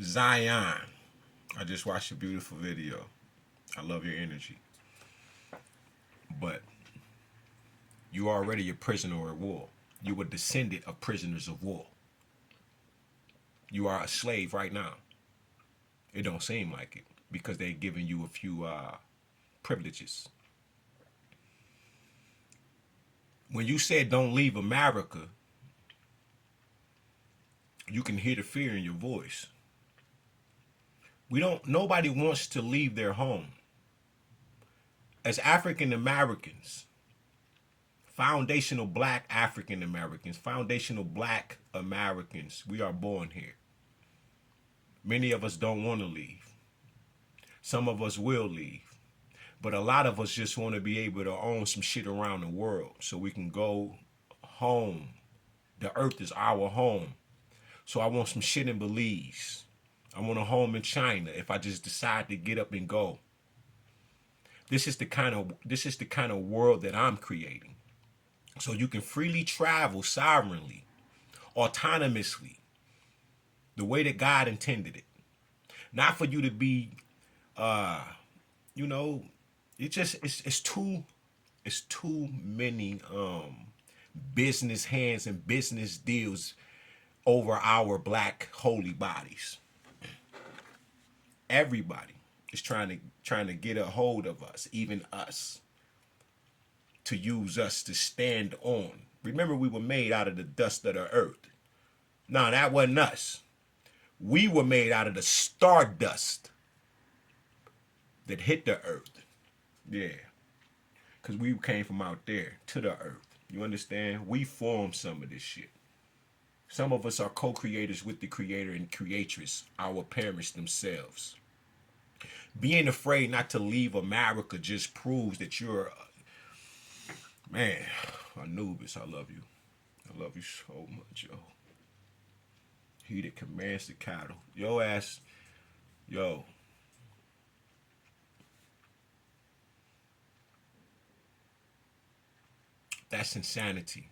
Zion, I just watched a beautiful video. I love your energy. But you are already a prisoner of war. You were descendant of prisoners of war. You are a slave right now. It don't seem like it because they're giving you a few privileges. When you said don't leave America, you can hear the fear in your voice. Nobody wants to leave their home. As African Americans, foundational black African Americans, foundational black Americans, we are born here. Many of us don't want to leave. Some of us will leave. But a lot of us just want to be able to own some shit around the world so we can go home. The earth is our home. So I want some shit in Belize. I want a home in China if I just decide to get up and go. This is the kind of world that I'm creating. So you can freely travel sovereignly, autonomously, the way that God intended it. Not for you to be it's too many business hands and business deals over our black holy bodies. Everybody is trying to get a hold of us, even us, to use us to stand on. Remember, we were made out of the dust of the earth. No, that wasn't us. We were made out of the stardust that hit the earth. Yeah. Because we came from out there to the earth. You understand? We formed some of this shit. Some of us are co-creators with the creator and creatress, our parents themselves. Being afraid not to leave America just proves that you're, man, Anubis, I love you. I love you so much, yo. He that commands the cattle. Yo ass, yo. That's insanity.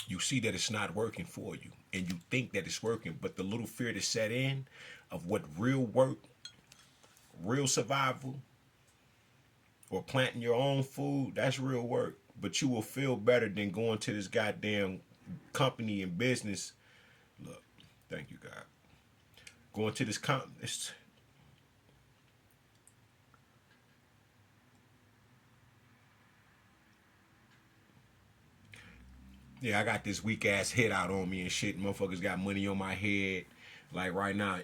You see that it's not working for you, and you think that it's working, but the little fear that set in of what real work, real survival, or planting your own food, that's real work. But you will feel better than going to this goddamn company and business. Look, thank you, God. Going to this company. Yeah, I got this weak ass head out on me and shit. Motherfuckers got money on my head. Like right now,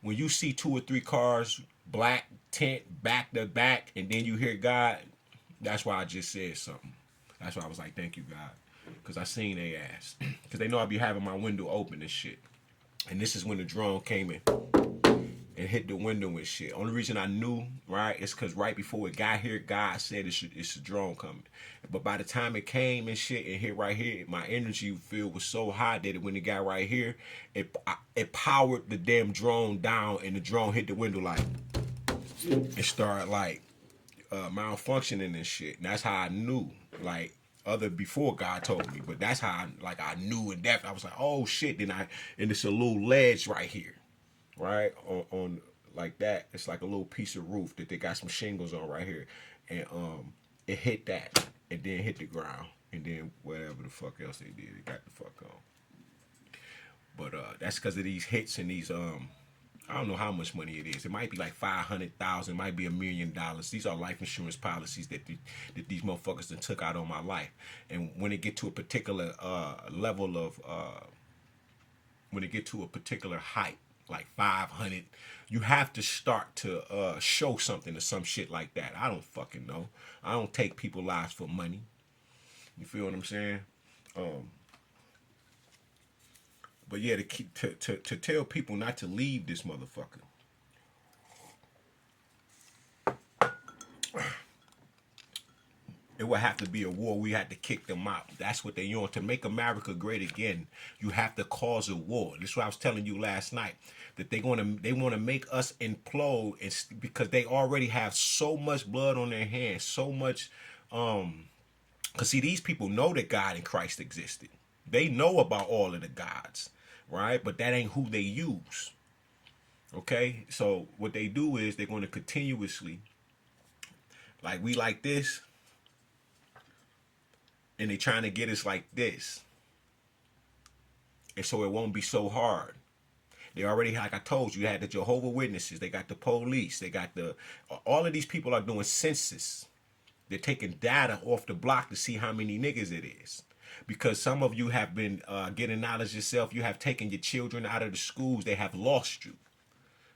when you see 2 or 3 cars, black tent, back to back, and then you hear God, that's why I just said something. That's why I was like, thank you, God. Because I seen they ass. Because they know I be having my window open and shit. And this is when the drone came in and hit the window and shit. Only reason I knew, right, is because right before it got here, God said it's a drone coming. But by the time it came and shit and hit right here, my energy field was so high that when it got right here, it powered the damn drone down, and the drone hit the window like, it started like malfunctioning and shit. And that's how I knew, like, other before God told me, but that's how I knew in depth. I was like, oh shit. And it's a little ledge right here, right on like that. It's like a little piece of roof that they got some shingles on right here, and it hit that and then hit the ground, and then whatever the fuck else they did, it got the fuck on. But that's because of these hits and these I don't know how much money it is. It might be like 500,000, might be $1 million. These are life insurance policies that these motherfuckers done took out on my life. And when it get to a particular level of, when it get to a particular height, like 500, you have to start to show something or some shit like that. I don't fucking know. I don't take people's lives for money. You feel what I'm saying? But yeah, to tell people not to leave this motherfucker. It would have to be a war. We had to kick them out. That's what they want. To make America great again, you have to cause a war. This is what I was telling you last night. That they want to make us implode, because they already have so much blood on their hands, so much. Because see, these people know that God and Christ existed. They know about all of the gods, right? But that ain't who they use. Okay, so what they do is they're going to continuously, like we like this, and they trying to get us like this, and so it won't be so hard. They already, like I told you, had the Jehovah Witnesses, they got the police, they got the, all of these people are doing census. They're taking data off the block to see how many niggas it is. Because some of you have been getting knowledge yourself. You have taken your children out of the schools. They have lost you.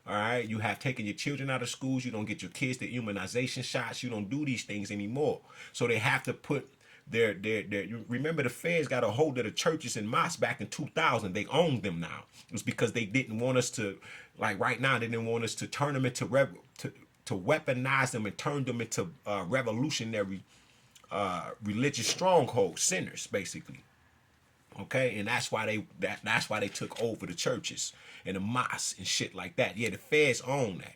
All right. You have taken your children out of schools. You don't get your kids the immunization shots. You don't do these things anymore. So they have to put you remember the feds got a hold of the churches and mosques back in 2000. They owned them now. It was because they didn't want us to, like right now, they didn't want us to turn them into to weaponize them and turn them into revolutionary religious stronghold centers, basically. Okay, and that's why they took over the churches and the mosques and shit like that. Yeah, the feds own that.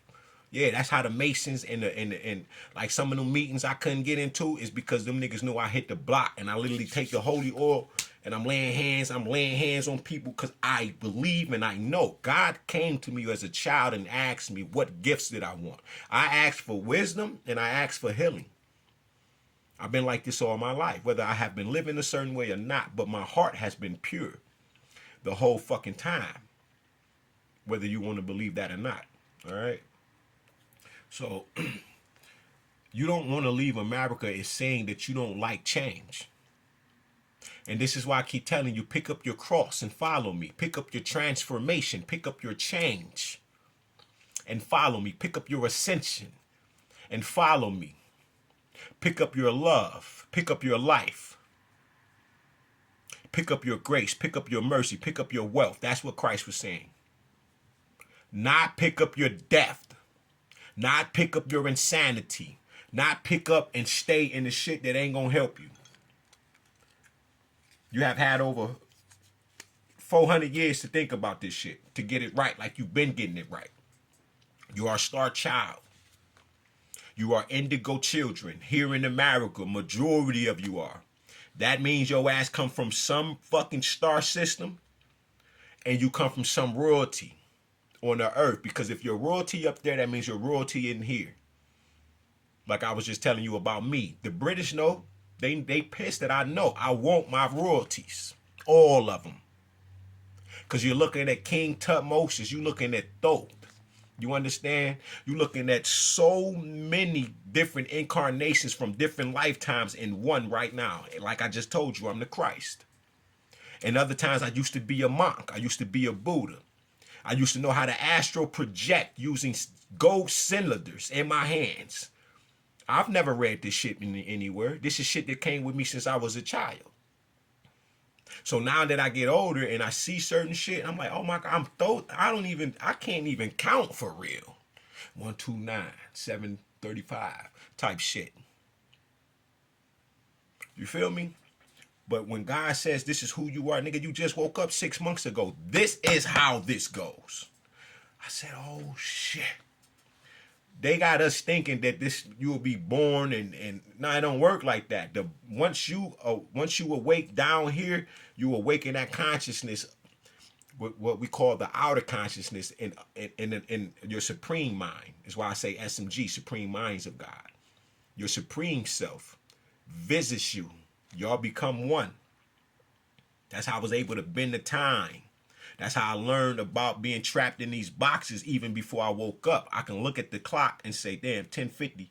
Yeah, that's how the Masons and like some of them meetings I couldn't get into is because them niggas knew I hit the block, and I literally take the holy oil and I'm laying hands on people because I believe and I know God came to me as a child and asked me what gifts did I want. I asked for wisdom and I asked for healing. I've been like this all my life, whether I have been living a certain way or not, but my heart has been pure the whole fucking time, whether you want to believe that or not. All right. So you don't want to leave America is saying that you don't like change. And this is why I keep telling you, pick up your cross and follow me. Pick up your transformation. Pick up your change and follow me. Pick up your ascension and follow me. Pick up your love. Pick up your life. Pick up your grace. Pick up your mercy. Pick up your wealth. That's what Christ was saying. Not pick up your death. Not pick up your insanity. Not pick up and stay in the shit that ain't gonna help you. You have had over 400 years to think about this shit, to get it right like you've been getting it right. You are a star child. You are indigo children here in America. Majority of you are. That means your ass come from some fucking star system and you come from some royalty on the earth. Because if you're royalty up there, that means you're royalty in here. Like I was just telling you about me. The British know. They pissed that I know. I want my royalties. All of them. Because you're looking at King Tutmosis. You're looking at Thoth. You understand? You're looking at so many different incarnations from different lifetimes in one right now. And like I just told you, I'm the Christ. And other times I used to be a monk. I used to be a Buddha. I used to know how to astral project using gold cylinders in my hands. I've never read this shit anywhere. This is shit that came with me since I was a child. So now that I get older and I see certain shit, I'm like, oh my God, I can't even count for real. 129, 735 type shit. You feel me? But when God says this is who you are, nigga, you just woke up 6 months ago. This is how this goes. I said, oh shit. They got us thinking that you will be born and no, it don't work like that. Once you awake down here, you awaken that consciousness, what we call the outer consciousness in your supreme mind. Is why I say SMG, Supreme Minds of God. Your supreme self visits you. Y'all become one. That's how I was able to bend the time. That's how I learned about being trapped in these boxes even before I woke up. I can look at the clock and say, damn, 10:50.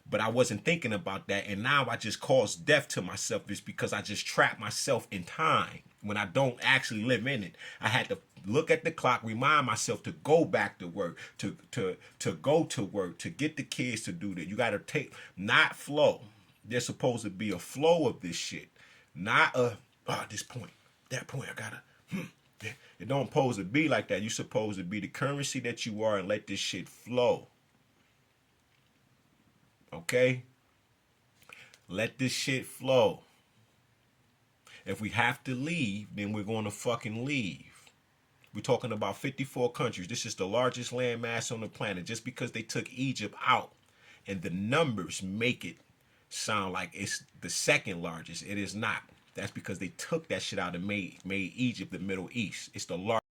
But I wasn't thinking about that. And now I just cause death to myself. It's because I just trap myself in time when I don't actually live in it. I had to look at the clock, remind myself to go back to work, to go to work, to get the kids to do that. You got to not flow. There's supposed to be a flow of this shit. Not this point, that point, I gotta, It don't supposed to be like that. You're supposed to be the currency that you are and let this shit flow. Okay? Let this shit flow. If we have to leave, then we're going to fucking leave. We're talking about 54 countries. This is the largest landmass on the planet. Just because they took Egypt out and the numbers make it sound like it's the second largest. It is not. That's because they took that shit out and made Egypt the Middle East. It's the largest